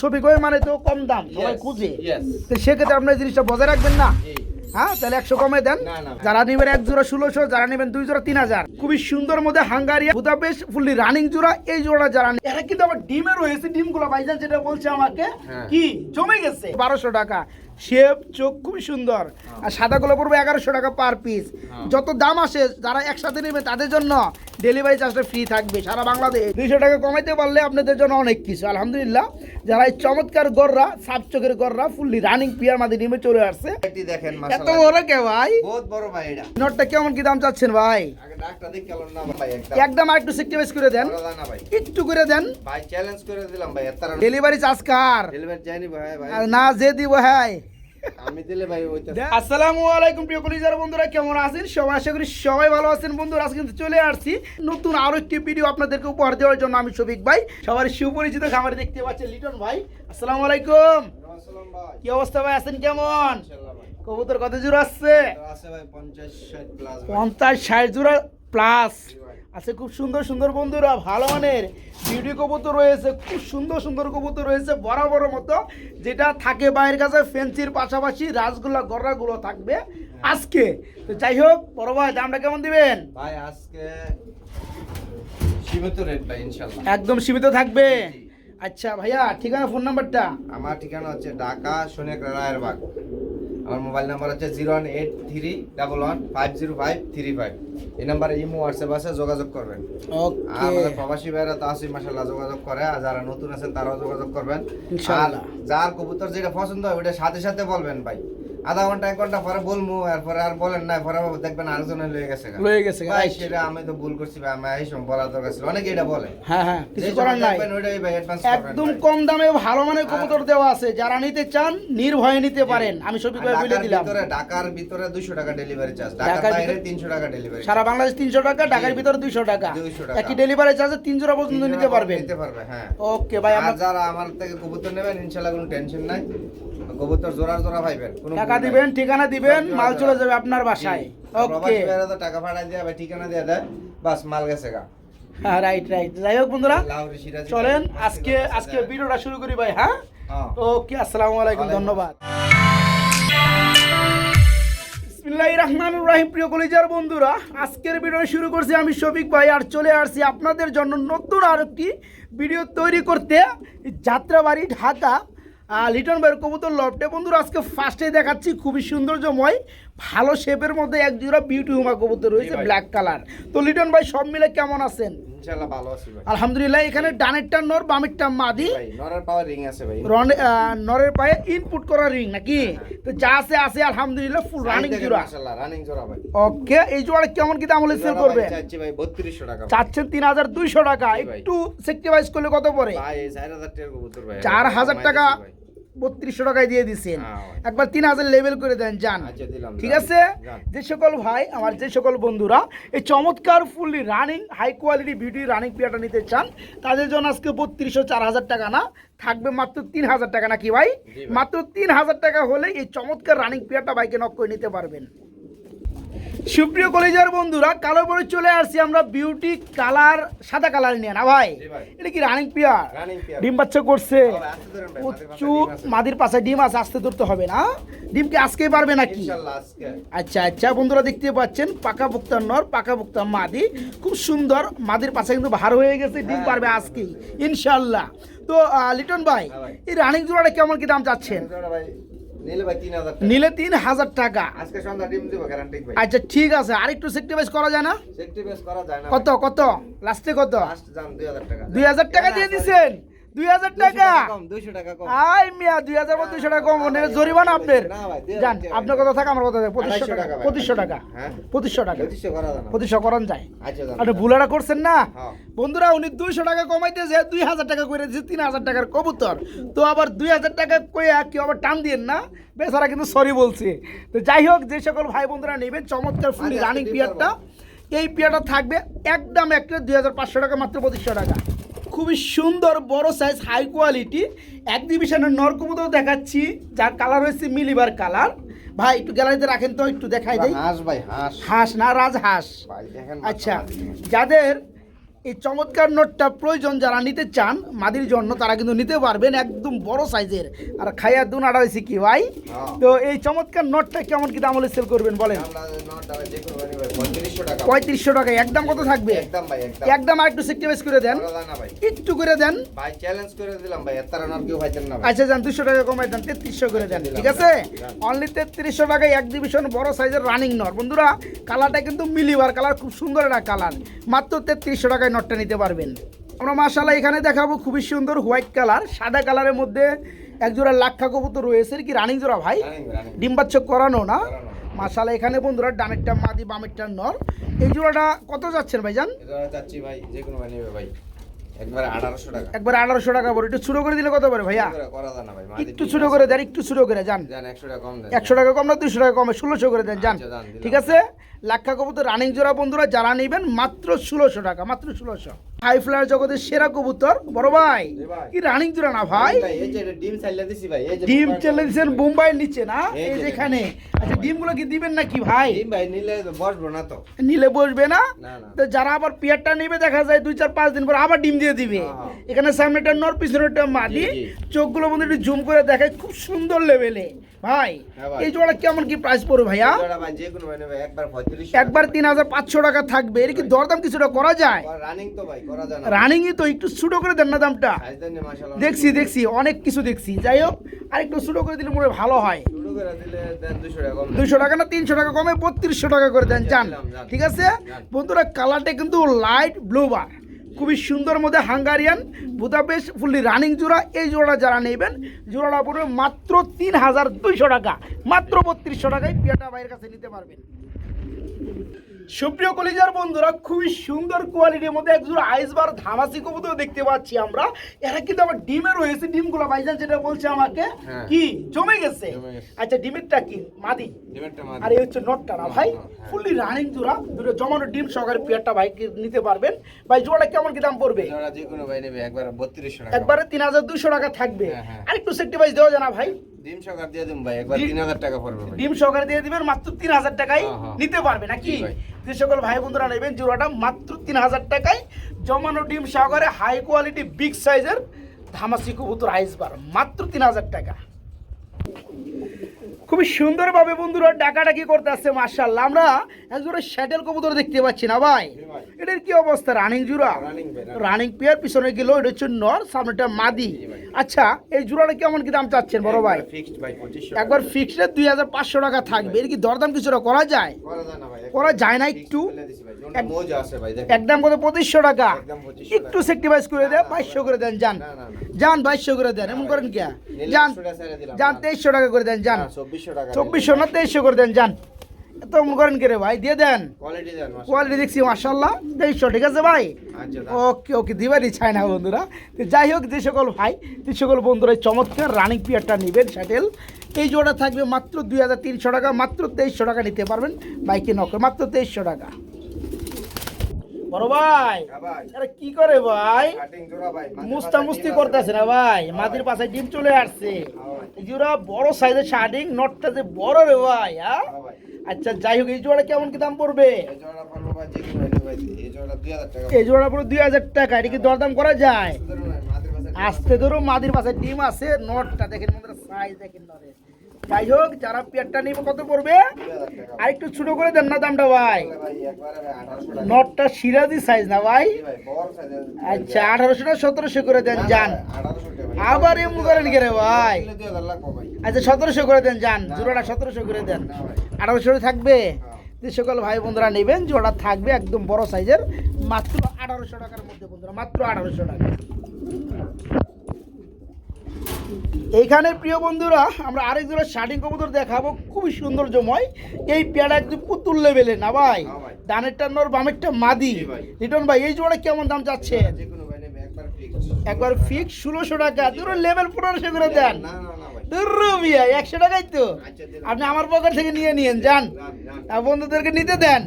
ছবি কই মানে তো কম দাম সবাই খুঁজে, তো সেক্ষেত্রে আপনার জিনিসটা বজায় রাখবেন না। হ্যাঁ, তাহলে 100 কমে দেন। যারা নেবেন এক জোড়া 1600, যারা নেবেন 2 জোড়া 3000। খুবই সুন্দর মধ্যে হাঙ্গারিয়া বুদাপেস্ট ফুললি রানিং জোড়া। এই জোড়া যারা এরা কিন্তু আবার ডিমে রয়েছে, ডিমগুলো ভাইজান যেটা বলছে আমাকে কি জমে গেছে। 1200 টাকা শেপ, চোখ খুবই সুন্দর। আর সাদাগুলো পড়বে 1100 টাকা পার পিস। যত দাম আসে যারা একসাথে নেবে তাদের জন্য ডেলিভারি চার্জটা ফ্রি থাকবে সারা বাংলাদেশ। 200 টাকা কমাইতে পারলে আপনাদের জন্য অনেক কিছু। আলহামদুলিল্লাহ, যারা এই চমৎকার গররা, সাপ চোখের গররা ফুললি রানিং পিয়ার মাঝে ডিমে চলে আসছে। দেখেন এত বড় কে ভাই? বহুত বড় ভাই। এটা নটটা কেমন কি দাম চাচ্ছেন ভাই? আগে ডাকটা দেখে আলো না ভাই, একদম আরেকটু সেক্টিভাইজ করে দেন, একটু করে দেন ভাই। চ্যালেঞ্জ করে দিলাম ভাই। এত ডেলিভারি চার্জ কার? ডেলিভারি জানি ভাই। ভাই না, যে দিব ভাই আমি দিলে ভাই ওইটা। আসসালামু আলাইকুম প্রিয় কলিজার বন্ধুরা, কেমন আছেন সবাই? আশা করি সবাই ভালো আছেন। বন্ধুরা, আজকে কিন্তু চলে আসছি নতুন আরো একটি ভিডিও আপনাদেরকে উপহার দেওয়ার জন্য। আমি শফিক ভাই, সবার সুপরিচিত খামারে দেখতে পাচ্ছেন লিটন ভাই। আসসালামু আলাইকুম। আসসালাম ভাই। কি অবস্থা ভাই, আছেন কেমন? ইনশাআল্লাহ ভাই। কবুতর কত জোড়া আছে? আছে ভাই 50-60 প্লাস। 50-60 জোড়া প্লাস আছে। খুব সুন্দর সুন্দর বন্ধুরা, ভালো মানের বিউটি কবুতর রয়েছে, খুব সুন্দর সুন্দর কবুতর রয়েছে বরাবর মতো যেটা থাকে বাইরের কাছে। ফেন্সির পাশাপাশি রাজগুলা গররাগুলো থাকবে আজকে। তো যাই হোক বড় ভাই, দামটা কেমন দিবেন ভাই? আজকে সীমিত রেট ভাই, ইনশাআল্লাহ একদম সীমিত থাকবে। আচ্ছা ভাইয়া, ঠিকানা ফোন নাম্বারটা? আমার ঠিকানা হচ্ছে ঢাকা সোনিয়াকড়া রায়েরবাগ। আমার মোবাইল নাম্বার হচ্ছে 01831150535। এই নাম্বারে ইমো হোয়াটসঅ্যাপ আছে, যোগাযোগ করবেন। ওকে। আর আমাদের প্রবাসী ভাইরা তো আছে মাশাআল্লাহ, যোগাযোগ করে। আর যারা নতুন আছেন তারাও যোগাযোগ করবেন আর ইনশাআল্লাহ। যার কবুতর যেটা পছন্দ হয় ওটা সাথে সাথে বলবেন ভাই। আধা ঘন্টা 1 ঘন্টা পরে বলবো, এরপরে আর বলেন না, পরে দেখবেন আরেকজনে লয়ে গেছে ভাই। সেটা আমি তো ভুল করছি ভাই, আমি এই সময় বলা দরকার ছিল। অনেকে এটা বলে। হ্যাঁ হ্যাঁ, কিছু করার নাই। ওইটাই ভাই অ্যাডভান্স করবেন। একদম কম দামে ভালো মানের কবুতর দেওয়া আছে, যারা নিতে চান নির্ভয়ে নিতে পারেন। আমি শফিক ভাই বলে দিলাম, ঢাকার ভিতরে 200 টাকা ডেলিভারি চার্জ, ঢাকার বাইরে 300 টাকা ডেলিভারি। সারা বাংলাদেশ 300 টাকা, ঢাকার ভিতরে 200 টাকা। একই ডেলিভারি চার্জে 3 জোড়া পর্যন্ত নিতে পারবে। হ্যাঁ। ওকে ভাই, আর যারা আমার থেকে কবুতর নেবেন ইনশাআল্লাহ কোনো টেনশন নাই। কবুতর জোড়া জোড়া পাইবেন, কোনো টাকা দিবেন, ঠিকানা দিবেন, মাল চলে যাবে আপনার বাসায়। ওকে, তো টাকা পাঠাই দিয়ে ভাই, ঠিকানা দিয়ে দেয়, বাস মাল গেছে গা। হ্যাঁ, রাইট রাইট। যাই হোক বন্ধুরা, লাউরি সিরাজি চলেন আজকে ভিডিওটা শুরু করি ভাই। হ্যাঁ, ওকে, আসসালামু আলাইকুম, ধন্যবাদ। বিসমিল্লাহির রহমানির রহিম। প্রিয় কলিজার বন্ধুরা, আজকের ভিডিও শুরু করছি আমি শফিক ভাই, আর চলে আসছি আপনাদের জন্য নতুন আরেকটি ভিডিও তৈরি করতে যাত্রাবাড়ি ঢাকা লিটন ভাইয়ের কবুতর লফটে। বন্ধুরা, আজকে ফার্স্টে দেখাচ্ছি খুবই সৌন্দর্যময় ভালো শেপের মধ্যে এক জোড়া বিউটি হুমা কবুতর রয়েছে, ব্ল্যাক কালার। তো লিটন ভাই সব মিলে কেমন আছেন? ইনশাআল্লাহ ভালো আছি ভাই। আলহামদুলিল্লাহ। এখানে ডানেরটা নর, বামেরটা মাদি। ভাই নরের পাওয়ার রিং আছে ভাই। নরের পায়ে ইনপুট করা রিং নাকি? তো যা আছে আছে আলহামদুলিল্লাহ, ফুল রানিং জোড়া। মাশাআল্লাহ রানিং জোড়া ভাই। ওকে, এই জোড়া কেমন কি দাম হলে সেল করবে? চাচ্ছি ভাই 3200 টাকা। চাচ্ছেন 3200 টাকা। একটু সেক্টিভাইজ করলে কত পড়ে? ভাই 4000 টাকার কবুতর ভাই। 4000 টাকা 3200 টাকায় দিয়ে দিচ্ছেন। একবার 3000 লেভেল করে দেন যান। ঠিক আছে? যে সকল ভাই আমার, যে সকল বন্ধুরা এই চমৎকার fully running high quality beauty running পেয়ারটা নিতে চান, তাদের জন্য আজকে 3200, 4000 টাকা না, থাকবে মাত্র 3000 টাকা। নাকি ভাই? মাত্র 3000 টাকা হলে এই চমৎকার রানিং পেয়ারটা বাইকে নক করে নিতে পারবেন। সুপ্রিয় কলেজের বন্ধুরা, কালো পরে চলে আসছি আমরা বিউটি কালার, সাদা কালার নিয়ে না ভাই। এটা কি রানিং পেয়ার? ডিম বাচ্চা করছে, প্রচুর মাদির পাশে ডিম আছে, আসতে ধরতে হবে না। ডিম কি আজকেই পারবে নাকি? আচ্ছা আচ্ছা বন্ধুরা, দেখতে পাচ্ছেন পাকা ভুক্তার নর, পাকা ভুক্তার মাদি, খুব সুন্দর। মাদির পাশে কিন্তু ভার হয়ে গেছে, ডিম পারবে আজকেই ইনশাল্লাহ। তো লিটন ভাই, এই রানিং জোড়াটা কেমন কি দাম চাচ্ছেন? নিলে 3000 টাকা। আজকে সন্ধ্যা ডিম দিব গ্যারান্টি ভাই। আচ্ছা ঠিক আছে, আরেকটু সেক্টিভাইজ করা যায় না? সেক্টিভাইজ করা যায় না। কত কত লাস্টে কত? লাস্ট জান 2000 টাকা। 2000 টাকা দিয়ে দিবেন? 2000 টাকা? 200 টাকা কম। আই মিয়া, 2000 বা 200 টাকা কম মানে জরিমানা আপনার। জান, আপনার কথা থাকে, আমার কথা থাকে। 2500 টাকা। 2500 টাকা। হ্যাঁ, 2500 টাকা। 2500 করা যায় না। 2500 করান যায়। আচ্ছা জান। আপনি ভুলাটা করছেন না? হ্যাঁ। বন্ধুরা, উনি 200 টাকা কমাইতে যে 2000 টাকা করে দিয়েছে, 3000 টাকার কবুতর। তো আবার 2000 টাকা কইয়া কি আবার টান দিয়েন না, বেচারা কিন্তু সরি বলছে। তো যাই হোক, যে সকল ভাই বন্ধুরা নেবেন চমৎকার ফুলি রানিং পিয়ারটা, এই পিয়ারটা থাকবে একদম একটা 2500 টাকা, মাত্র 2500 টাকা। খুবই সুন্দর বড় সাইজ হাই কোয়ালিটি এক্সিবিশনের নর কবুতর দেখাচ্ছি, যার কালার হয়েছে মিলিবার কালার। ভাই একটু গ্যালারিতে রাখেন তো, একটু দেখাই দেই। হাঁস ভাই, হাঁস। হাঁস না, রাজ হাঁস। ভাই দেখেন। আচ্ছা, যাদের এই চমৎকার নটটা প্রয়োজন যারা নিতে চান মাদির জন্য তারা কিন্তু নিতে পারবেন, একদম বড় সাইজের। আর খাইয়া দুন আড়া হয়েছে কি ভাই। তো এই চমৎকার নটটা কেমন কি দাম হলে সেল করবেন বলেন? 3500 টাকা। একদম কত থাকবে? একদম আর একটু সেক্টিভাইজ করে দেন, একটু করে দেন ভাই, চ্যালেঞ্জ করে দিলাম ভাই, এত নট কেউ পাইতেন না। আচ্ছা যান 200 টাকা কমাই দেন, 3300 করে দেন, ঠিক আছে? অনলি 3300 টাকায় এক্সিবিশন বড় সাইজের রানিং নট। বন্ধুরা কালারটা কিন্তু মিলিবার কালার, খুব সুন্দর একটা কালার। মাত্র 3300 টাকায় নটটা নিতে পারবেন। আমরা মাশাআল্লাহ এখানে দেখাবো খুবই সুন্দর হোয়াইট কালার, সাদা কালারের মধ্যে এক জোড়া লাক্ষা কবুতর রয়েছে। কি রানিং জোড়া ভাই? ডিম বাচ্চা করানো না? মাশাআল্লাহ এখানে বন্ধুরা ডানেরটা মাদি বামেরটা নর। এই জোড়াটা কত যাচ্ছেন ভাইজান? যাচ্ছি ভাই, যে কোনো ভাই নেবে ভাই, একবারে 1800 টাকা। একবারে 1800 টাকা বড়। একটু ছোট করে দিলে কত পারে ভাইয়া? করা যায় না ভাই, একটু ছোট করে দেন, একটু ছোট করে যান। 100 টাকা কম দেন। 100 টাকা কম না, 200 টাকা কমে 1600 করে দেন যান, ঠিক আছে? লাক্ষা কবুতর রানিং জোড়া বন্ধুরা যারা নেবেন মাত্র 1600 টাকা, মাত্র 1600। হাই ফ্লায়ার জগতের সেরা কবুতর বড় ভাই, কি রানিং জোড়া না ভাই? এই যে ডিম চাইলে দিছি ভাই, এই যে ডিম চাইলে দিছেন বোম্বাইয়ের নিচে না, এই যেখানে। আচ্ছা ডিমগুলো কি দিবেন নাকি ভাই? ডিম ভাই নিলে বসবো না তো, নিলে বসবে না না না। তো যারা আবার পেয়ারটা নেবে দেখা যায় 2-4-5 দিন পর আবার ডিম দিয়ে দিবে। এখানে সামনেটা নর পিছনেটা মাদি, চোখগুলো বন্ধু একটু জুম করে দেখায়, খুব সুন্দর লেভেলে ভাই। এই জোড়া কেমন কি প্রাইস পড়বে ভাইয়া? ভাই যে কোনো ভাই নেবে একবার 3500, একবার 3500 টাকা থাকবে। এর কি দরদাম কিছুটা করা যায়? রানিং তো ভাই করা যায় না। রানিংই তো, একটু ছোট করে দেন না দামটা। মাশাআল্লাহ দেখছি অনেক কিছু দেখছি। যাই হোক আর একটু ছোট করে দিলে মনে হয় ভালো হয়। শুরু করে দিলে দেন 200 টাকা কম। 200 টাকা না 300 টাকা কমে 3200 টাকা করে দেন যান, ঠিক আছে? বন্ধুরা কালারটা কিন্তু লাইট ব্লু বার, খুবই সুন্দর মধ্যে হাঙ্গারিয়ান বুদাপেস্ট ফুললি রানিং জোড়া। এই জোড়াটা যারা নেবেন জোড়াটা পড়বে মাত্র 3200 টাকা, মাত্র 3200 টাকায় পিয়াটা ভাইয়ের কাছে নিতে পারবেন। সুপ্রিয় কলিজার বন্ধুরা খুবই সুন্দর কোয়ালিটির মধ্যে একজোড়া আইসবার ধামাসি কবুতর দেখতে পাচ্ছি আমরা। এরা কিন্তু আমার ডিমে রয়েছে, ডিমগুলো ভাইজান যেটা বলছে আমাকে কি জমে গেছে। আচ্ছা ডিমেরটা কি মাদি? আর এই হচ্ছে নটটা না ভাই, ফুললি রানিং জোড়া, দুটো জমানো ডিম সহকারে পেয়ারটা ভাই নিতে পারবেন। ভাই জোড়াটা কেমন কি দাম পড়বে? জোড়া যে কোনো ভাই নেবে একবারে 3200 টাকা, একবারে 3200 টাকা থাকবে। আর একটু সেফটি ভাইস দেওয়া যায় না ভাই? ডিম সহকারে দিয়ে দিন ভাই, একবার 3000 টাকা পড়বে ভাই। ডিম সহকারে দিয়ে দিবেন, মাত্র 3000 টাকায় নিতে পারবে নাকি? যে সকল ভাই বন্ধুরা নেবেন জোড়াটা মাত্র 3000 টাকায় জমানো ডিম সহকারে হাই কোয়ালিটি বিগ সাইজের ধামাসি কবুতর আইসবার, মাত্র 3000 টাকা। খুবই সুন্দরভাবে বন্ধুরা ডাকাডাকি করতে আসছে মাশাআল্লাহ। আমরা একজোড়া শ্যাটেল কবুতর দেখতে পাচ্ছি না ভাই, এটার কি অবস্থা? রানিং জোড়া, রানিং পেয়ার, পিছনে গেল এটা হচ্ছে নর, সামনেটা মাদি। আচ্ছা এই জোড়াটা কেমন কি দাম চাচ্ছেন বড় ভাই? একবার ফিক্সড 2500 টাকা থাকবে। এর কি দরদাম কিছুটা করা যায়? করা যায় না একটু? একদম কত? 2500 টাকা। একটু সেক্টিভাইজ করে দেন, 2200 করে দেন যান, যান 2200 করে দেন। এমন করেন কে? যান যান 2300 টাকা করে দেন যান, 2400 না 2300 করে দেন যান। এত মনে করেন কে রে ভাই? দিয়ে দেন, কোয়ালিটি দেখছি মাশাআল্লাহ 2300, ঠিক আছে ভাই? ওকে ওকে দিবারই চাই না বন্ধুরা। তো যাই হোক যে সকল ভাই যে সকল বন্ধুরা চমৎকার রানিং পিয়ারটা নেবেন শ্যাটেল, এই জোড়া থাকবে মাত্র 2300 টাকা, মাত্র 2300 টাকা নিতে পারবেন বাইকে নক, মাত্র 2300 টাকা। বড় ভাই আরে কি করে ভাই? মুস্তি করতেছে না ভাই, মাদির পাশে ডিম চলে আসছে। এই জোড়া বড় সাইজের শার্টিং, নটটা যে বড় রে ভাই। হ্যাঁ আচ্ছা যাই হোক এই জোড়া কেমন কি দাম পড়বে? এই জোড়া পুরো 2000 টাকা। এটা কি দরদাম করা যায়? আসতে ধরো মাদির পাশে ডিম আছে, নটটা দেখেন মধ্যে সাইজ দেখেন নরে। যাই হোক যারা পেয়ারটা নিবে কত পড়বে? আর একটু ছোট করে দেন না দামটা ভাই। নটটা সিরাজি সাইজ না ভাই? আচ্ছা 1800 না 1700 করে দেন যান। আবার এমন করেন কে রে ভাই? আচ্ছা 1700 করে দেন যান, জোড়াটা 1700 করে দেন, 1800 থাকবে। যে সকল ভাই বন্ধুরা নেবেন জোড়া থাকবে একদম বড় সাইজের, মাত্র 1800 টাকার মধ্যে বন্ধুরা, মাত্র 1800 টাকা। এইখানে প্রিয় বন্ধুরা আমরা আরেক জোড়া শার্টিং কবুতর দেখাবো, খুবই সৌন্দর্যময়। এই পেয়ারা একদম পুতুল লেভেলে না ভাই, ডানেরটা নর বামেরটা মাদি। রিটন ভাই এই জোড়া কেমন দাম চাচ্ছেন? একবার ফিক্স 1600 টাকা, দুটো লেভেল 1500 করে দেন। 100 টাকাই তো আপনি আমার পকেট থেকে নিয়ে নিয়েন যান, বন্ধুদেরকে নিতে দেন।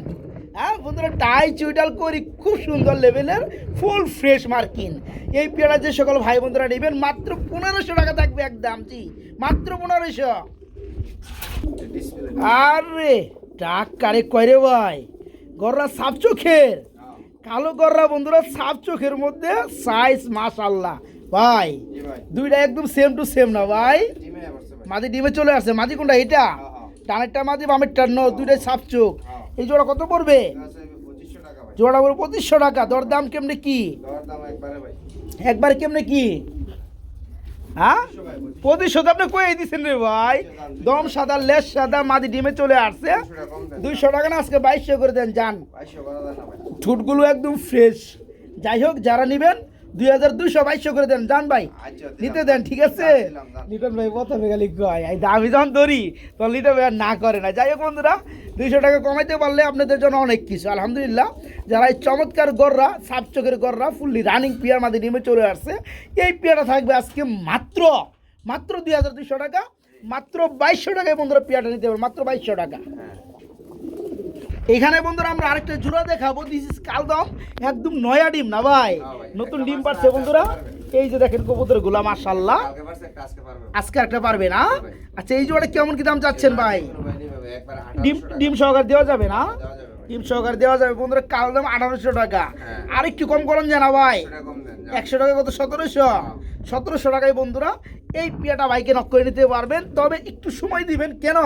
হ্যাঁ বন্ধুরা টাই চুইটাল করি, খুব সুন্দর লেভেলের ফুল ফ্রেশ মার্কিন। এই পেয়ারা যে সকল ভাই বন্ধুরা নেবেন মাত্র 1500 টাকা থাকবে একদম, জি মাত্র 1500। আরে টাক কারে কয় রে ভাই, গররা সাপ চোখের কালো গররা বন্ধুরা সাপ চোখের মধ্যে সাইজ মাশাআল্লাহ ভাই জি ভাই দুইটা একদম সেম টু সেম না ভাই ডিমে আসছে ভাই মাদি ডিমে চলে আসছে মাদি কোনটা এটা ডানেরটা মাদি বামেরটা ন দুইটাই সাপ চোখ এই জোড়া কত পড়বে আছে 2500 টাকা ভাই জোড়া পড়বে 2500 টাকা দরদাম কেমনে কি দরদাম একবারে ভাই একবার কেমনে কি হ্যাঁ 2500 ভাই 2500 আপনি কই দিছেন রে ভাই দম সাদা লেস সাদা মাদি ডিমে চলে আসছে 2500 টাকা কম দেন 200 টাকা না আজকে 2200 করে দেন জান 2200 করা যায় না ভাই ঠুটগুলো একদম ফ্রেশ যাই হোক যারা নেবেন 2200 করে দেন জান ভাই আচ্ছা নিতে দেন ঠিক আছে দিলাম, দিলাম। লিটন ভাই প্রথমে খালি কয় এই দামি যখন ধরি তখন লিটন ভাই আর না করে না যাই হোক বন্ধুরা 200 টাকা কমাইতে পারলে আপনাদের জন্য অনেক কিছু আলহামদুলিল্লাহ যারা এই চমৎকার গররা সাপ চোখের গররা ফুললি রানিং পিয়ার মাঝে নেমে চলে আসছে এই পিয়াটা থাকবে আজকে মাত্র 2200 টাকা মাত্র 2200 টাকায় বন্ধুরা পিয়াটা নিতে পারবেন মাত্র 2200 টাকা হ্যাঁ এখানে বন্ধুরা আমরা আরেকটা জোড়া দেখাবো দিস ইজ কালদম একদম নয়া ডিম না ভাই হ্যাঁ ভাই, নতুন একটা ডিম মাত্র পারছে আজকে বন্ধুরা পারবে। এই যে দেখেন কবুতর গুলা মাশাআল্লাহ কালকে পারছে একটা আজকে পারবে আজকে একটা পারবে না ভাই। আচ্ছা এই জোড়া কেমন কি দাম চাচ্ছেন ভাই কোনো ভাই নিবে ভাই একবার 1800 ডিম টাকা ডিম সহকার দেওয়া যাবে না দেওয়া যাবে ভাই ডিম সহকার দেওয়া যাবে বন্ধুরা কাল দাম 1800 টাকা হ্যাঁ। আর একটু কম করুন জানা ভাই 100 টাকা কম দেন 100 টাকা কত 1700 টাকায় বন্ধুরা এই পিয়াটা ভাইকে নক করে নিতে পারবেন তবে একটু সময় দিবেন কেন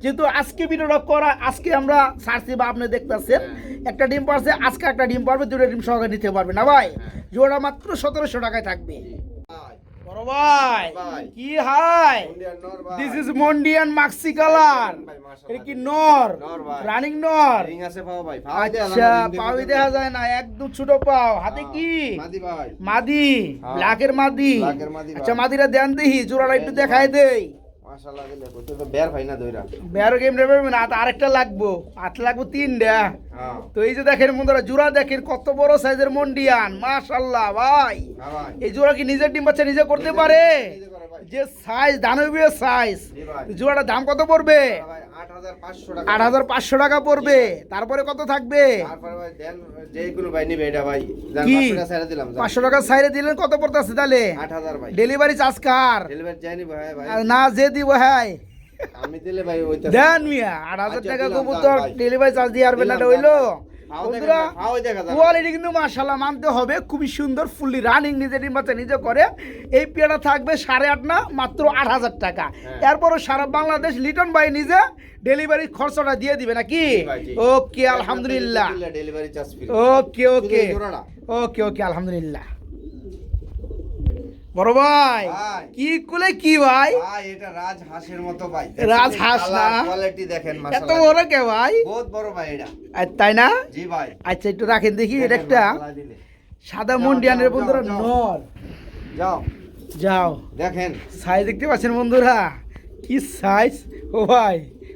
যেহেতু আজকে ভিডিওটা করা আজকে আমরা সার্চি বা আপনি দেখতেছেন একটা ডিম পারছে আজকে একটা ডিম পারবে দুটো ডিম সহকারে নিতে পারবে না ভাই জোড়া মাত্র 1700 টাকায় থাকবে ভাই বড় ভাই ভাই। কি হাই ইন্ডিয়ান নর ভাই দিস ইজ মন্ডিয়ান মাক্সি কালার ভাই, মাশাআল্লাহ। এটা কি নর নর ভাই। রানিং নর রিং আছে পাও ভাই পাও দেয়া আচ্ছা পাও দেখা যায় না একদম ছোট পাও হাতে কি মাদি ভাই মাদি হ্যাঁ। ব্ল্যাকের মাদি ব্ল্যাকের মাদি ভাই। আচ্ছা মাদিরা দেন দেখি জোড়াটা একটু দেখাই দেই মাশাআল্লাহ দিলে কত তো বের ভাই না দইরা বেরো গেম রেবে না আরেকটা লাগবো হাত লাগবো 3টা হ্যাঁ তো এই যে দেখেন বন্ধুরা জোড়া দেখেন কত বড় সাইজের মন্ডিয়ান মাশাআল্লাহ ভাই হ্যাঁ ভাই এই জোড়া কি নিজের ডিম বাচ্চা নিজে করতে পারে নিজে করে ভাই যে সাইজ দানবীয় সাইজ জি ভাই জোড়াটার দাম কত পড়বে ভাই 8500 টাকা 8500 টাকা পড়বে তারপরে কত থাকবে তারপরে ভাই দেন যে কোনো ভাই নিবে এটা ভাই দেন কি? 500 টাকা ছেড়ে দিলাম 500 টাকা সাইরে দিলেন কত পড়তেছে তাহলে 8000 ভাই ডেলিভারি চার্জ কার ডেলিভারি যায়নি ভাই ভাই আর না যে দিব হ্যাঁ আমি দিলে ভাই ওইটা দেন মিয়া 8000 আচ্ছা, টাকা দিলাম, কবুতর ভাই। ডেলিভারি চার্জ দিয়ে আসবে না দিলাম, হইলো ভাই। বন্ধুরা ফাও দেখা যায় কোয়ালিটি কিন্তু মাশাআল্লাহ মানতে হবে খুবই সুন্দর ফুললি রানিং নিজে ডিম বাচ্চা নিজে করে এই পেয়ারা থাকবে 8.5 না মাত্র 8000 টাকা হ্যাঁ। এরপরও সারা বাংলাদেশ লিটন ভাই নিজে ডেলিভারি খরচটা দিয়ে দিবে নাকি জি ভাই, জি। ওকে আলহামদুলিল্লাহ ডেলিভারি চার্জ ফ্রি ওকে ওকে জোড়াটা ওকে ওকে আলহামদুলিল্লাহ বড় ভাই ভাই। কি কুলে কি ভাই ভাই এটা রাজ হাঁসের মতো ভাই রাজহাঁস না? কোয়ালিটি দেখেন এত মাশাআল্লাহ বড় কে ভাই বহুত বড় ভাই এটা আর তাই না জি ভাই আচ্ছা একটু রাখেন দেখি এটা দেখেন, একটা মাশাআল্লাহ দিলে। সাদা যাও, মন্ডিয়ানের যাও, বন্ধুরা যাও, যাও। নর যাও যাও দেখেন সাইজ দেখতে পাচ্ছেন বন্ধুরা কি সাইজ ও ভাই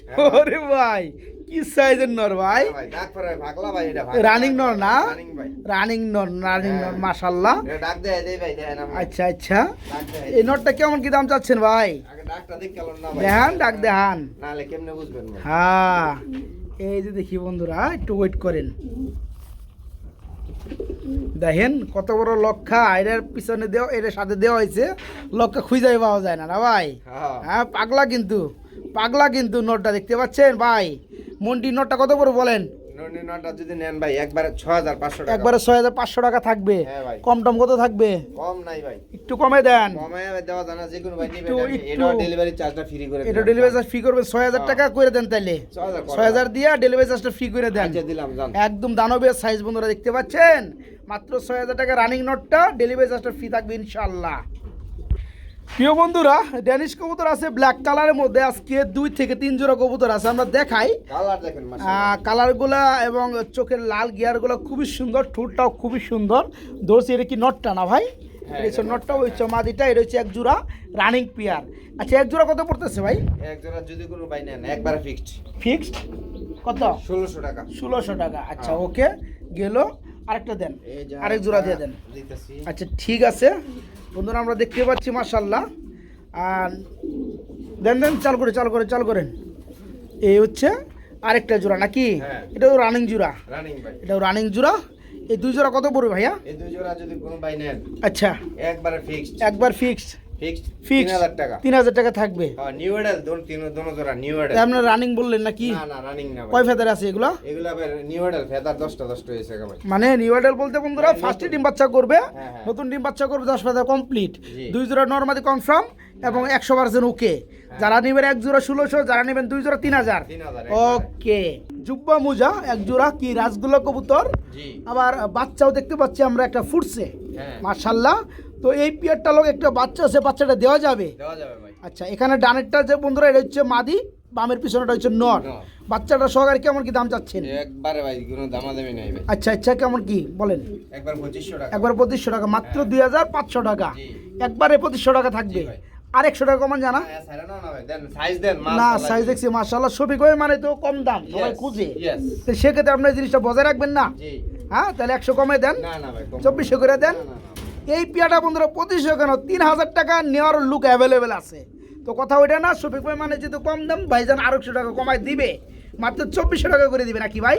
হ্যাঁ। ওরে ভাই কি সাইজের নর ভাই ভাই ডাক করে ভাগলা ভাই এটা রানিং নর না রানিং ভাই রানিং নর হ্যাঁ। মাশাআল্লাহ এটা ডাক দেয় দেই ভাই দেন আমরা আচ্ছা আচ্ছা ডাক দেয় এই নটটা কেমন কি দাম চাচ্ছেন ভাই আগে ডাকটা দেখ কেমন না ভাই দেখান ডাক দেখান নালে কেমনে বুঝবেন ভাই হ্যাঁ এই যে দেখি বন্ধুরা একটু ওয়েট করেন দেখেন কত বড় লক্ষা এটার পিছনে দেওয়া এটার সাথে দেওয়া হয়েছে লক্ষা খুঁজাই পাওয়া যায় না না ভাই হ্যাঁ হ্যাঁ পাগলা কিন্তু নোটটা দেখতে পাচ্ছেন ভাই মন্টি নোটটা কত বড় বলেন ননি নটা যদি নেন ভাই একবারে 6500 টাকা একবারে 6500 টাকা থাকবে হ্যাঁ ভাই। কম টম কত থাকবে কম নাই ভাই একটু কমে দেন কমে দেওয়া জানা যে কোনো ভাই নিবে একটু- এটা ডেলিভারি চার্জটা ফ্রি করে এটা ডেলিভারি চার্জ ফ্রি করবেন 6000 টাকা করে দেন তাইলে 6000 দিয়া ডেলিভারি চার্জটা ফ্রি করে দেন আচ্ছা দিলাম জান একদম দানবের সাইজ বন্ধুরা দেখতে পাচ্ছেন মাত্র 6000 টাকা রানিং নোটটা ডেলিভারি চার্জটা ফ্রি থাকবে ইনশাআল্লাহ প্রিয় বন্ধুরা ড্যানিশ কবুতর আছে ব্ল্যাক কালারের মধ্যে আজকে 2 থেকে 3 জোড়া কবুতর আছে আমরা দেখাই কালার দেখেন মাশাআল্লাহ কালারগুলা এবং চোখের লাল গিয়ারগুলো খুবই সুন্দর ঠোঁটটাও খুবই সুন্দর ধরছি এটা কি নটটা না ভাই হ্যাঁ, এটা হচ্ছে এটা নটটা ওই মাদিটা এটা হচ্ছে এক জোড়া রানিং পেয়ার আচ্ছা এক জোড়া কত পড়তেছে ভাই এক জোড়া যদি কোনো ভাই নেন একবারে ফিক্সড ফিক্সড কত 1600 টাকা 1600 টাকা আচ্ছা হ্যাঁ। ওকে গেল আরেকটা দেন এই যে আরেক জোড়া দিয়ে দেন দিতেছি আচ্ছা ঠিক আছে বন্ধুরা আমরা দেখতে পাচ্ছি মাশাআল্লাহ আর দেন চাল করেন এই হচ্ছে আরেকটা জোড়া নাকি হ্যাঁ। এটাও রানিং জোড়া রানিং ভাই এটাও রানিং জোড়া এই দুই জোড়া কত পড়বে ভাইয়া এই দুই জোড়া যদি কোনো ভাই নেন আচ্ছা একবারে ফিক্সড একবার ফিক্সড ফিক্সড ফিক্স 3000 টাকা। 3000 টাকা থাকবে। হ্যাঁ নিউ এডাল দোনো জোড়া নিউ এডাল। আপনার রানিং বললেন নাকি? না না রানিং না ভাই। কয় ফেদার আছে এগুলা? এগুলা ভাই নিউ এডাল ফেদার 10টা হয়েছে ভাই। মানে নিউ এডাল বলতে বন্ধুরা হ্যাঁ, ফার্স্টে নতুন। ডিম বাচ্চা করবে, হ্যাঁ, হ্যাঁ। নতুন ডিম বাচ্চা করবে 10 ফেদার কমপ্লিট, জি। 2 জোড়া নরমালি কনফার্ম এবং 100% ওকে। যারা নেবেন 1 জোড়া 1600, যারা নেবেন 2 জোড়া 3000। 3000 ওকে। জুব্বা মুজা 1 জোড়া কি রাজগোল্লা কবুতর, জি। আবার বাচ্চাও দেখতে পাচ্ছি আমরা একটা ফুটছে, হ্যাঁ। মাশাআল্লাহ। তো এই পিয়ারটা লোক একটা বাচ্চা আছে, বাচ্চাটা দেওয়া যাবে? দেওয়া যাবে ভাই। আচ্ছা, এখানে ডানেরটা যে বন্ধুরা এটা হচ্ছে মাদি, বামের পিছনেটা হচ্ছে নর। নর। বাচ্চাটা সহকারে কেমন কি দাম চাচ্ছেন? একবারে ভাই কোনো দামাদামি নাই ভাই। আচ্ছা আচ্ছা, কেমন কি বলেন? একবার 2500 টাকা। একবার 2500 টাকা, মাত্র 2500 টাকা, জি। একবারে 2500 টাকা থাকবে। জি ভাই। আর 100 টাকা কমান জানা? হ্যাঁ, সাইরা নাও না ভাই, দেন সাইজ দেন মাল না, চালাই সাইজ দিন। দেখছি মাশাআল্লাহ, শফিক ভাই মানে তো কম দাম সবাই Yes, খুঁজে। yes। তো সেক্ষেত্রে আপনি এই জিনিসটা বজায় রাখবেন না? জি। হ্যাঁ, তাহলে 100 কমে দেন, না না ভাই, কম। 2400 করে দেন। না, না, না। এই পিয়াটা বন্ধুরা 2500 কেন, 3000 টাকা নেওয়ার লুক অ্যাভেলেবেল আছে। তো কথা ওইটা না, শফিক ভাই মানে যেহেতু কম দাম, ভাইজান আর 100 টাকা কমায় দিবে, মাত্র 2400 টাকা করে দিবে নাকি ভাই?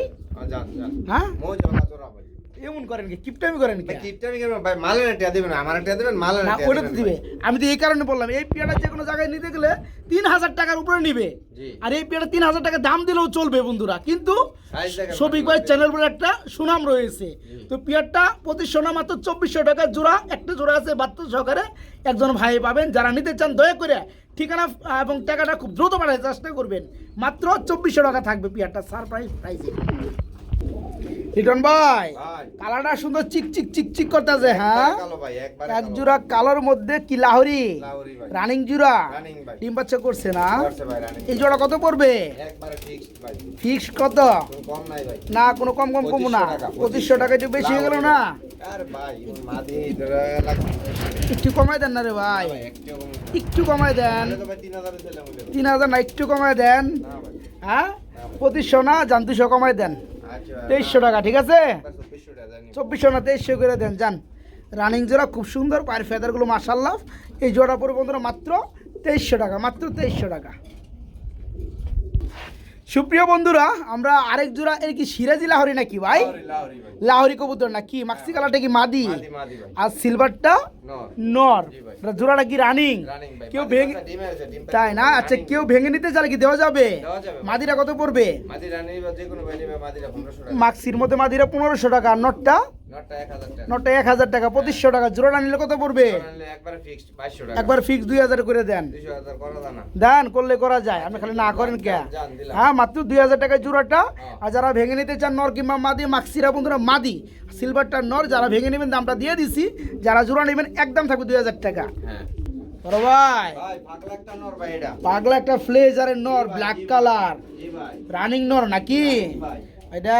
যান যান। হ্যাঁ, মজা না তোরা ভাই। এমন করেন কি, কিপটামি করেন কি? ভাই কিপটামি করবেন ভাই, মালের টিয়া দিবেন, আমার টিয়া দিবেন, মালের না, টিয়া ওটা তো দিবে। আমি তো এই কারণে বললাম, এই পিয়াটা যে কোনো জায়গায় নিতে গেলে 3000 টাকার উপরে নিবে। জি। আর এই পিয়াটা 3000 টাকা দাম দিলেও চলবে বন্ধুরা, কিন্তু সাইজ দেখেন শফিক ভাই চ্যানেল বলে একটা সুনাম রয়েছে। তো পিয়ারটা 2500 না, মাত্র 2400 টাকা জোড়া। একটা জোড়া আছে বাচ্চা সহকারে, একজন ভাই পাবেন। যারা নিতে চান দয়া করে ঠিকানা এবং টাকাটা খুব দ্রুত পাঠাতে চেষ্টা করবেন। মাত্র 2400 টাকা থাকবে পিয়ারটা, সারপ্রাইজ প্রাইসে। রিটন ভাই, ভাই। কালারটা সুন্দর চিক চিক চিক চিক করতেছে। হ্যাঁ, কালো ভাই, একবারে এক কালো। জোড়া কালোর মধ্যে কি লাহরি লাহোরি ভাই। রানিং জোড়া, রানিং ভাই। ডিম বাচ্চা করছে না? করছে ভাই রানিং। এই জোড়া কত পড়বে? একবারে ফিক্সড ভাই। ফিক্স কত? কোনো কম নাই ভাই। না, কোনো কম কম কম না। 2500 টাকা একটু বেশি হয়ে গেল না? আরে ভাই, মাদি ধরে লাগবে। একটু কমাই দেন না রে ভাই, ভাই একটু কম। একটু কমাই দেন। তাহলে তো ভাই 3000 এ দিলাম ওটা। 3000 না, একটু কমাই দেন। না ভাই। হ্যাঁ, 2500 না, যান 200 কমাই দেন। আচ্ছা। 2300 টাকা, ঠিক আছে? 2400 টাকা জানি। 2400 না, 2300 করে দেন যান। রানিং জোড়া খুব সুন্দর, পায়ের ফেদারগুলো মাশাআল্লাহ। এই জোড়া পড়বে বন্ধুরা মাত্র 2300 টাকা, মাত্র 2300 টাকা। সুপ্রিয় বন্ধুরা, আমরা আরেক জোড়া, এর কি সিরাজি লাহরি নাকি ভাই? লাহোরি ভাই। লাহরি কবুতর নাকি? মাক্সি কালারটা কি মাদি? মাদি ভাই। আর সিলভারটা নর। নর। জি ভাই। এটা জোড়াটা কি রানিং? রানিং ভাই। কেউ মাদি ভেঙে, বাচ্চা ডিমে আছে, ডিম তাই না? আচ্ছা, রানিং। কেউ ভেঙে নিতে চাইলে কি দেওয়া যাবে? দেওয়া যাবে ভাই। মাদিরা কত পড়বে? মাদি রানী বা যে কোনো ভাই নিবে, মাদিরা 1500 টাকা। মাক্সির মধ্যে মাদিরা 1500 টাকা, আর নটটা? নটটা 1000 টাকা। নটটা 1000 টাকা, 2500 টাকা। জোড়াটা নিলে কত পড়বে? আনলে একবারে ফিক্সড 2200 টাকা। একবার ফিক্স 2000 করে দেন। 200,000 করা দানা। দান করলে করা যায়, আপনি খালি না করেন কে? জান দিলাম। হ্যাঁ, মাত্র 2000 টাকায় জোড়াটা। হ্যাঁ। আর যারা ভেঙে নিতে চান নর কিংবা মাদি, মাক্সিরা বন্ধুরা মাদি, সিলভারটা নর। যারা ভেঙে নেবেন দামটা দিয়ে দিছি, যারা জোড়া নেবেন একদম থাকবে 2000 টাকা। হ্যাঁ। বড় ভাই, ভাই পাগলা একটা নর ভাই এটা। পাগলা একটা ফ্লেজারের নর, ব্ল্যাক কালার, জি ভাই। রানিং নর নাকি? ভাই। এটা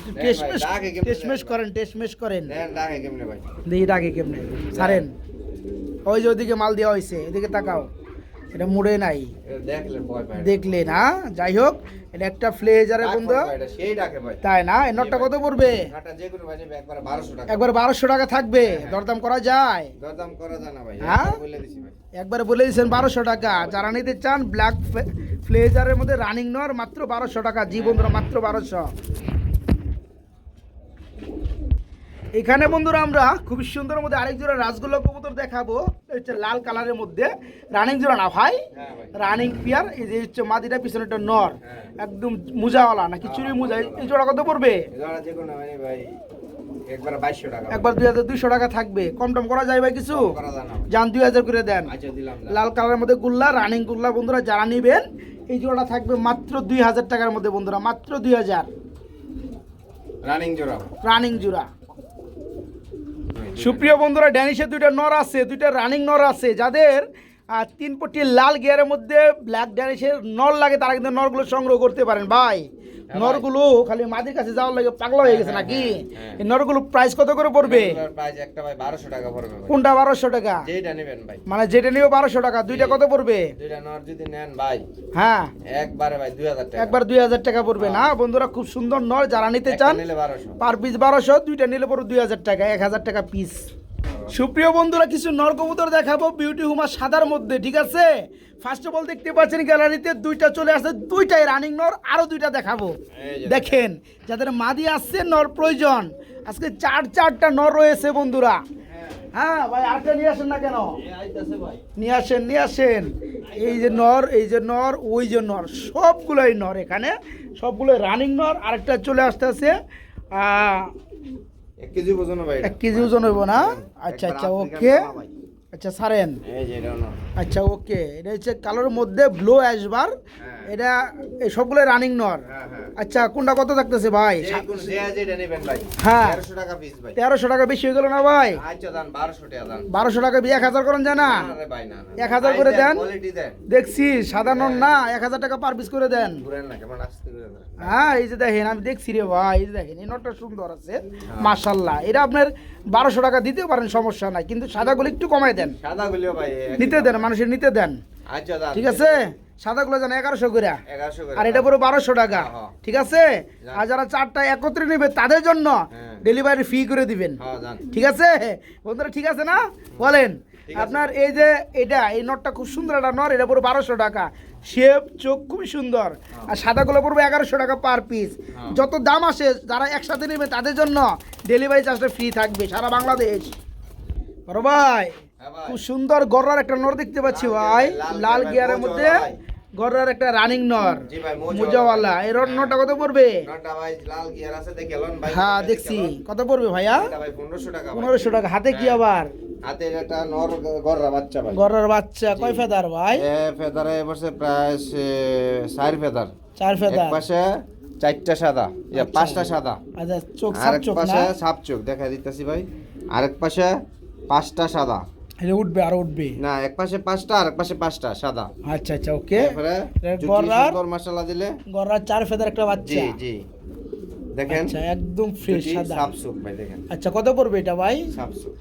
ভাই, টেস্টমেশ ডাকে কেমনে টেস্টমেশ দেন? করেন, টেস্টমেশ করেন। দেন ডাকে কেমনে ভাই? দেখি ডাকে কেমনে ছাড়েন। ওই যে ওদিকে মাল দেওয়া হয়েছে, এদিকে তাকাও, এটা মুড়ে নাই, এটা দেখলে ভয় পায়। দেখলে না? যাই হোক, এটা একটা ফ্লেজারের বন্ধু, এটা সেই ডাকে ভাই। তাই না? এই নটটা কত পড়বে? নটটা যে কোনো ভাই নিবে একবারে 1200 টাকা। একবার 1200 টাকা থাকবে, দরদাম করা যায়? দরদাম করা যায় না ভাই। হ্যাঁ? একবার বলে দিছি ভাই। একবারে বলে দিয়েছেন 1200 টাকা। যারা নিতে চান ব্ল্যাক ফ্লেজারের মধ্যে রানিং নর, মাত্র 1200 টাকা। জি বন্ধুরা, মাত্র 1200। এখানে বন্ধুরা আমরা খুবই সুন্দর মধ্যে আরেক জোড়া রাজগোল্লা কবুতর দেখাবো। এটা হচ্ছে লাল কালারের মধ্যে, রানিং জোড়া না ভাই, হ্যাঁ ভাই। Running peer. এই যে হচ্ছে মাদিটা, পিছনেটা নর, হ্যাঁ। একদম মুজাওয়ালা নাকি চুরি মুজা। এই জোড়া কত পড়বে? এজরা যে কোনো ভাই নিবে ভাই একবারে 2200 টাকা। একবার 2200 টাকা থাকবে, কম টম করা যায় ভাই কিছু? করা যায় না ভাই। যান 2000 করে দেন। আচ্ছা দিলাম না। লাল কালারের মধ্যে গুল্লা, রানিং গুল্লা বন্ধুরা যারা নেবেন, এই জোড়া থাকবে মাত্র 2000 টাকার মধ্যে বন্ধুরা, মাত্র 2000। রানিং জোড়া। রানিং জোড়া। সুপ্রিয় বন্ধুরা, ড্যানিশের দুইটা নর আছে, দুইটা রানিং নর আছে। যাদের 3 পটি লাল গিয়ারের মধ্যে ব্ল্যাক ড্যানিশের নর লাগে, তারা কিন্তু নরগুলো সংগ্রহ করতে পারেন ভাই। ভাই। নরগুলো খালি মাদির কাছে যাওয়ার লাগে পাগলা হয়ে গেছে হ্যাঁ, নাকি? হ্যাঁ। এই নরগুলো প্রাইস কত করে পড়বে? এগুলোর প্রাইস একটা ভাই 1200 টাকা পড়বে ভাই। কোনটা 1200 টাকা? যেটা নেবেন ভাই। মানে যেটা নিও 1200 টাকা, দুইটা কত পড়বে? দুইটা নর যদি নেন ভাই হ্যাঁ, একবারে ভাই 2000 টাকা। একবার 2000 টাকা পড়বে না বন্ধুরা? খুব সুন্দর নর, যারা নিতে একটা চান নিলে 1200। পার পিস 1200, দুইটা নিলে পড়ো 2000 টাকা, 1000 টাকা পিস। সুপ্রিয় বন্ধুরা, কিছু নর কবুতর দেখাবো বিউটি হুমা সাদার মধ্যে, ঠিক আছে? ফার্স্ট অফ অল দেখতে পাচ্ছেন গ্যালারিতে দুইটা চলে আসছে, দুইটাই রানিং নর। আরো দুইটা দেখাবো, এই যে দেখেন। যাদের মাদি আসছে নর প্রয়োজন, আজকে চারটা নর রয়েছে বন্ধুরা। হ্যাঁ ভাই, আরেকটা নিয়ে আসেন না কেন? নিয়ে আসেন। এই যে নর, ওই যে নর, সবগুলোই নর, এখানে সবগুলো রানিং নর। আরেকটা চলে আসতেছে 1 কেজি ওজন ভাই, 1 কেজি ওজন হইব না? আচ্ছা ওকে, আচ্ছা ছাড়েন। এই যে এটা না, আচ্ছা ওকে, এটা হচ্ছে কালোর মধ্যে ব্লু অ্যাশবার, এটা এই সবগুলো রানিং নর। আচ্ছা কোনটা কত থাকতেছে ভাই? যেটা নেবেন ভাই, হ্যাঁ 1300 টাকা পিস ভাই। 1300 টাকা বেশি হয়ে গেল না ভাই? আচ্ছা দান 1200 টাকা দান। 1200 টাকা 1000 করেন যায় না? আরে ভাই না, 1000 করে দেন। কোয়ালিটি দেন, দেখছি সাধারণ না, 1000 টাকা পার পিস করে দেন। ঘুরেন না, কেমন আস্তে করে দেন। হ্যাঁ এই যে দেখেন, আমি দেখছি রে ভাই, এই যে দেখেন এই নটটা সুন্দর আছে মাশাআল্লাহ। এটা আপনার 1200 টাকা দিতে পারেন, সমস্যা নাই, কিন্তু সাদাগুলো একটু কমাই দেন। সাদাগুলো ভাই নিতে দেন, মানুষের নিতে দেন। আচ্ছা দান, ঠিক আছে, সাদাগুলো জান 1100 করে, 1100 করে, আর এটা পুরো 1200 টাকা। হ্যাঁ। ঠিক আছে, আর যারা চারটা একত্রে নেবে তাদের জন্য হ্যাঁ। ডেলিভারি ফ্রি করে দিবেন। হ্যাঁ দান, ঠিক আছে বন্ধুরা, ঠিক আছে না বলেন? ঠিক আছে। আপনার এই যে এই নটটা খুব সুন্দর একটা নর, এটা পুরো 1200 টাকা, শেপ চোখ খুবই সুন্দর, আর সাদাগুলো পড়বে 1100 টাকা পার পিস। যত দাম আসে যারা একসাথে নেবে তাদের জন্য ডেলিভারি চার্জটা ফ্রি থাকবে সারা বাংলাদেশ। বড় ভাই হ্যাঁ ভাই, খুব সুন্দর গররার একটা নর দেখতে পাচ্ছি ভাই, লাল গিয়ারের মধ্যে গররার একটা রানিং নর, জি ভাই, মোজাওয়ালা। এই নরটা কত পড়বে? নটা ভাই লাল গিয়ার আছে, দেখেলন ভাই। হ্যাঁ দেখছি, কত পড়বে ভাইয়া? এটা ভাই 1500 টাকা ভাই। 1500 টাকা। হাতে কি আবার? হাতে একটা নর গররা বাচ্চা ভাই। গররার বাচ্চা কয় ফেদার ভাই? ফেদারে বসে প্রায় 4 ফেদার। 4 ফেদার। এক পাশে 4টা সাদা, ইয়া 5টা সাদা। আচ্ছা চোখ আর সাপ এক চোখ পাশে না? সাপ চোখ দেখা দিতেছি ভাই। আরেক পাশে 5টা সাদা। এটা উঠবে আর উঠবে না, এক পাশে 5টা আর এক পাশে 5টা সাদা। আচ্ছা ওকে। তারপরে যদি গররার সুন্দর মশলা দিলে, গররার 4 ফেদার একটা জি বাচ্চা। জি দেখেন, আচ্ছা একদম ফ্রেশ দুটি সাদা। সাপ চোখ ভাই, দেখেন আচ্ছা কত পড়বে এটা ভাই? সাপ চোখ।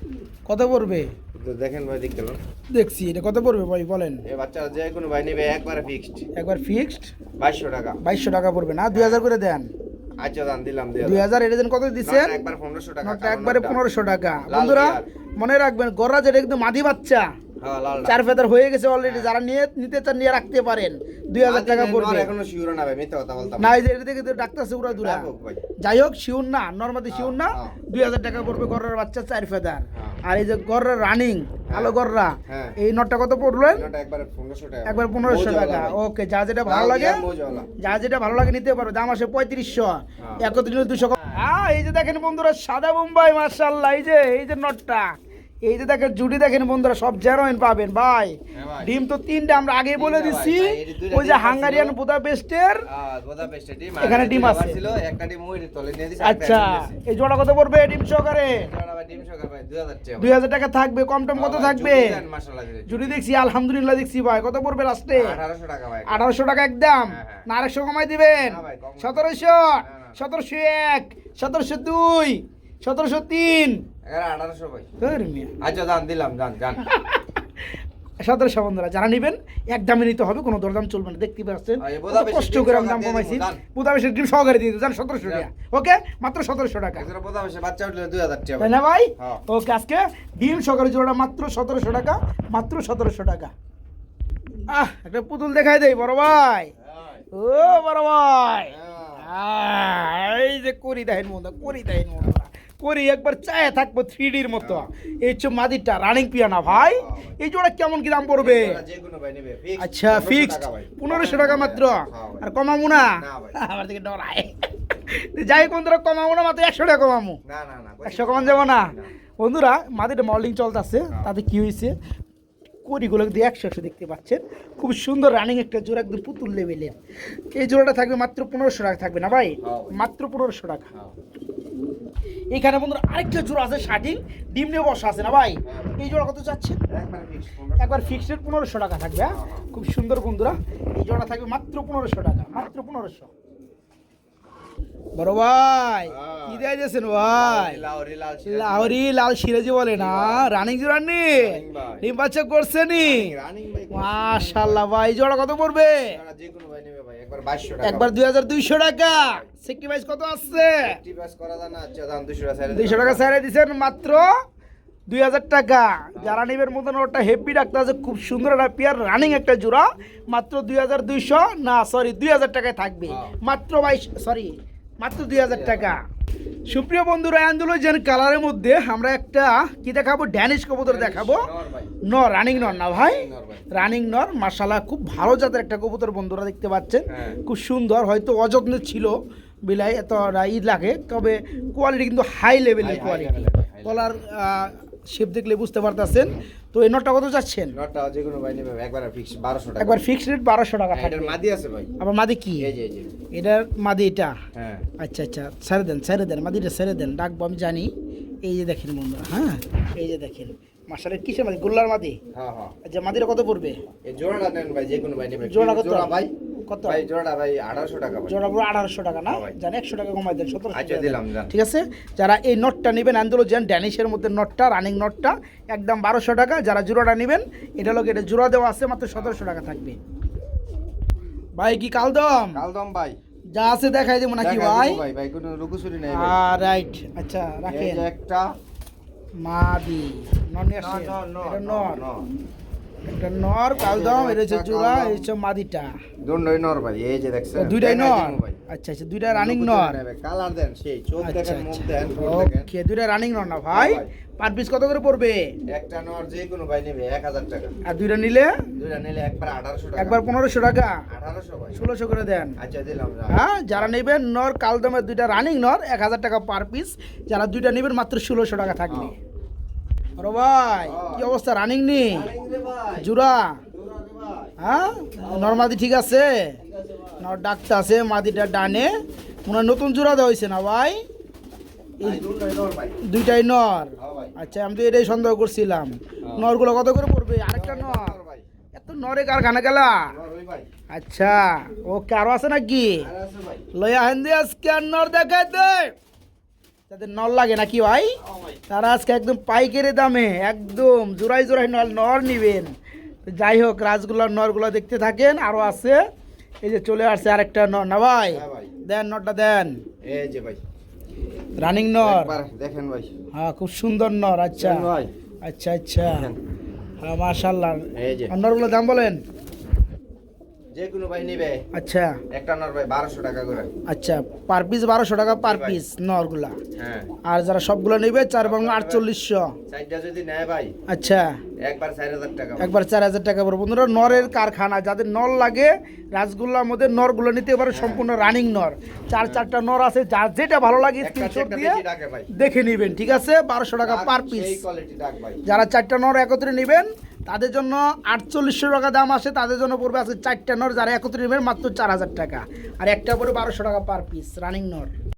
কত পড়বে? তো দেখেন ভাই, দেখেন দেখছি, এটা কত পড়বে ভাই বলেন? এই বাচ্চা যে কোনো ভাই নেবে একবারে ফিক্সড একবার ফিক্সড 2200 টাকা। 2200 টাকা পড়বে না? 2000 করে দেন। আচ্ছা দান দিলাম 2000 এটা দেন। কত দিচ্ছেন? একবার 1500 টাকা। নটটা একবারে 1500 টাকা। লাল বন্ধুরা গিয়ার। মনে রাখবেন, গররা যেটা একদম মাদি বাচ্চা, হ্যাঁ লাল 4 ফেদার হয়ে গেছে অলরেডি, যারা নিতে চান নিয়ে রাখতে পারেন। 2000 টাকা পড়বে এখনো শিওর না ভাই, মিথ্যা কথা বলতাম না। এই যে এটা থেকে ডাক্তার উড়া দুরা, ভাই। যাই হোক শিউর না, নর্মাদি শিউর না। হ্যাঁ। 2000 টাকা পড়বে গররার বাচ্চা 4 ফেদার। হ্যাঁ। আর এই যে গররার রানিং কালো গররা, হ্যাঁ। এই নটটা কত পড়লো? এটা একবারে 1500 টাকা। একবার 1500 টাকা। ভাই। ওকে, যা যেটা ভালো লাল লাগে, গিয়ার মোজওয়ালা। যা যেটা ভালো লাগে নিতে পারো। দাম আসে 3500, হ্যাঁ। 200। হ্যাঁ এই যে দেখেন বন্ধুরা, সাদা বোম্বাই মাশাআল্লাহ। এই যে নটটা, এই যে দেখেন জুটি দেখেন বন্ধুরা, সব জেরোইন পাবেন ভাই। হ্যাঁ ভাই। ডিম তো 3টা আমরা আগে বলে তিনটা দিছি। ভাই, এই যে দুইটা ওই যে ডিম হাঙ্গারিয়ান ছিল। বুদাপেস্টের বোদাপেস্টে ডিম, এখানে আর ডিম দুইটা আছে। ছিল, একটা ডিম ওই তলে নিয়ে দিছি। আচ্ছা এই জোড়া কত পড়বে ডিম সহকারে? এটা ভাই ডিম সরকার ভাই 2000 টাকা। 2000 টাকা থাকবে। কম টম কত থাকবে? মাশাআল্লাহ দিলে। জুটি দেখছি আলহামদুলিল্লাহ দেখছি ভাই। কত পড়বে লাস্টে? 1800 টাকা ভাই। 1800 টাকা একদম। হ্যাঁ, হ্যাঁ। না 100 কমাই দিবেন? না ভাই, কম না। 1700, না। 1701, 1702, 1703। 1800 ভাই। ধর মিয়া। আচ্ছা দান দিলাম, জান 1700 বন্ধুরা যারা নেবেন এক দামে নিতে হবে, কোনো দরদাম চলবে না। দেখতে পাচ্ছেন আর এই কত বুদাপেস্টের কষ্ট ডিম করে আমি সহকারে দাম দিয়ে কমাইছি। দিবো, দান। বুদাপেস্টের ডিম সহকারে দিয়ে দেন 1700 টাকা। ওকে, মাত্র 1700 টাকা। এছাড়া বোদাপেস্টে বাচ্চা উঠলে 2000 টাকা তাই ভাই। না ভাই? হ্যাঁ। ওকে, আজকে ডিম সহকারে জোড়াটা মাত্র 1700 টাকা, মাত্র 1700 টাকা। একটা পুতুল দেখাই দেই বড় ভাই। ও বড় ভাই, এই যে করি দেখেন মতো, করি একবার চায়ে থাকবো 3Dর মতো। এই হচ্ছে মাদিটা রানিং পিয়ানা ভাই। এই জোড়া কেমন কি দাম পড়বে? যে কোনো ভাই নেবে ফিক্সড। আচ্ছা ফিক্সড 1500 টাকা মাত্র। আর কমামু না? আমার থেকে ডরায়। যাই হোক বন্ধুরা, কমামু না, মাত্র 100 টাকা কমামু। না না না 100 কমান যাবো না বন্ধুরা। মাদিটা মল্ডিং চলতেছে, তাতে কি হয়েছে, কড়িগুলো দিয়ে 100 দেখতে পাচ্ছেন। খুব সুন্দর রানিং একটা জোড়া, একদম পুতুল লেভেলের। এই জোড়াটা থাকবে মাত্র 1500 টাকা থাকবে না ভাই? মাত্র 1500 টাকা। এখানে বন্ধুরা আরেকটা জোড়া আছে শার্টিং, ডিম নিয়ে বসা আছে না ভাই? এই জোড়া কত চাচ্ছেন? একবার ফিক্সড। একবার ফিক্সড 1500 টাকা থাকবে। হ্যাঁ খুব সুন্দর বন্ধুরা, এই জোড়া থাকবে মাত্র 1500 টাকা, মাত্র 1500। বড় ভাই কি দিয়ে দিয়েছেন ভাই? লাহোরি লাল সিরাজি বলে না, রানিং জোড়া নি ডিম বাচ্চা করছে নি। মাশাআল্লাহ ভাই, জোড়া কত পড়বে? যে কোনো ভাই নেবে ভাই একবার 2200 টাকা। একবার 2200 টাকা। সেক্রিফাইস কত আছে? টিপাস করা যায় না। আচ্ছা দাম 200 টাকা। 200 টাকা ছাড়ে দিবেন মাত্র 2000 টাকা। যারা নেবের মতন ওটা হেভি ডাক্তার আছে, খুব সুন্দর একটা পেয়ার রানিং একটা জোড়া, মাত্র 2200 না সরি 2000 টাকায় থাকবে। মাত্র 22 সরি মাত্র 2000 টাকা। সুপ্রিয় বন্ধুরা, অ্যান্ডালুজিয়ান কালারের মধ্যে আমরা একটা কি দেখাবো, ড্যানিশ কবুতর দেখাবো। নর, রানিং নর না ভাই, রানিং নর। মাশাআল্লাহ খুব ভালো জাতের একটা কবুতর বন্ধুরা দেখতে পাচ্ছেন, খুব সুন্দর। হয়তো অযত্নে ছিল বিলাই এত ঈদ লাগে, তবে কোয়ালিটি কিন্তু হাই লেভেলের কোয়ালিটি। গলার শেপ দেখলে বুঝতে পারতেছেন। তো এই নটটা কত যাচ্ছেন? নটটা যে কোনো ভাই নেবে একবার ফিক্স 1200 টাকা। একবার ফিক্সড রেট 1200 টাকা এটার থাকবে। মাদি আছে ভাই। আবার মাদি কি? এই যে এটার মাদি এটা? হ্যাঁ। আচ্ছা আচ্ছা, ছেড়ে দেন মাদিটা, ছেড়ে দেন, ডাকবো আমি জানি। এই যে দেখেন বন্ধুরা, হ্যাঁ এই যে দেখেন মাশাআল্লাহ, কিসের মাদি? গোল্লার মাদি। হ্যাঁ হ্যাঁ। আচ্ছা, মাদিটা কত পড়বে? এই জোড়াটা নেন ভাই, যে কোনো ভাই নেবে। জোড়া কত ভাই? কত ভাই জোড়াটা ভাই 1800 টাকা ভাই। জোড়া পুরো 1800 টাকা না? হ্যাঁ ভাই। জানি 100 টাকা কমাই দেন, 1700 আচ্ছা দিলাম জান। ঠিক আছে। যারা এই নটটা নেবেন অ্যান্ডালুজিয়ান ড্যানিশের মধ্যে নটটা, রানিং নটটা একদম 1200 টাকা। যারা জোড়াটা নেবেন, এটা হলো এটা জোড়া দেওয়া আছে, মাত্র 1700 টাকা থাকবে। ভাই কি কালদম? কালদম ভাই যা আছে দেখাই দেবো নাকি ভাই? ভাই ভাই কোনো লুকোচুরি নাই ভাই। রাইট, আচ্ছা এই রাখেন। যে একটা মাদি নর নিয়ে আসছে। এটা নর, নো। এটা নর কালদম, এটা হচ্ছে জোড়া, এই হচ্ছে মাদিটা। দুটোই নর ভাই, এই যে দেখছেন। দুইটাই দেখাই নর? দিমু ভাই। আচ্ছা আচ্ছা, দুইটা রানিং নর। কালার দেন সেই, চোখ আচ্ছা দেখেন, মুখ আচ্ছা, দেন, ঠোঁট দেখেন। ওকে, দুইটা রানিং নর না ভাই? ভাই। পার পিস কত করে পড়বে? একটা নর যে কোনো ভাই নেবে 1000 টাকা। আর দুইটা নিলে? দুইটা নিলে একবার 1800 টাকা। একবার 1500 টাকা। 1800 ভাই। 1600 করে দেন। আচ্ছা দিলাম জান। হ্যাঁ, যারা নেবেন নর কালদমের দুইটা রানিং নর 1000 টাকা পার পিস। যারা দুইটা নেবেন মাত্র 1600 টাকা থাকবে। আরে ভাই কি অবস্থা, রানিং নি জোড়া? হ্যাঁ, নর্মাদি ঠিক আছে, নর ডাকতে আছে, মাদিটা ডানে। মনে হয় নতুন জোড়া দেওয়া হয়েছে না ভাই? এই দুটোই নর ভাই। দুইটাই নর? হ্যাঁ ভাই। আচ্ছা, আমি তো এটাই সন্দেহ করছিলাম। নরগুলো কত করে পড়বে? আরেকটা নর? ভাই। এত নরে কারখানা গেলা? নর ওই ভাই। আচ্ছা, ওকে, আরো আছে নাকি? আর আছে ভাই। লয়া হেন্দি আজকে আর নর দেখাই দে, তাদের নর লাগে নাকি ভাই? তারা আজকে একদম পাইকারি দামে একদম জোড়াই জোড়াই নর নিবেন। তো যাই হোক, রাজগুলার নরগুলো দেখতে থাকেন, আরো আছে। এই যে চলে আসছে আরেকটা নর না ভাই? হ্যাঁ ভাই। দেন নরটা দেন, এই যে ভাই। রানিং নর। একবার দেখেন ভাই। হ্যাঁ, খুব সুন্দর নর। আচ্ছা দেখেন ভাই। আচ্ছা আচ্ছা, হ্যাঁ মাশাআল্লাহ। এই যে নরগুলোর দাম বলেন। যে কোনো ভাই নেবে আচ্ছা একটা নর ভাই 1200 টাকা করে। আচ্ছা, পার পিস 1200 টাকা পার পিস নরগুলা। হ্যাঁ। আর যারা সবগুলো নেবে 4 বাংলা 4800। চারটা যদি নেয় ভাই আচ্ছা, একবার 4000 টাকা। একবার 4000 টাকা পড়বে। বন্ধুরা, নরের কারখানা, যাদের নর লাগে রাসগোল্লার মধ্যে নরগুলো নিতে পারে, সম্পূর্ণ রানিং নর। চারটা নর আছে, যার যেটা ভালো লাগে স্ক্রিনশট দিয়ে দেখে নেবেন। ঠিক আছে, 1200 টাকা পার পিস। এই কোয়ালিটি ডাক ভাই। যারা 4টা নর একত্রে নেবেন তাদের জন্য 4800 টাকা দাম আসে, তাদের জন্য পড়বে আজকে 4টা নর। যারা একত্রে নেবেন মাত্র 4000 টাকা, আর একটা পড়বে 1200 টাকা পার পিস রানিং নর।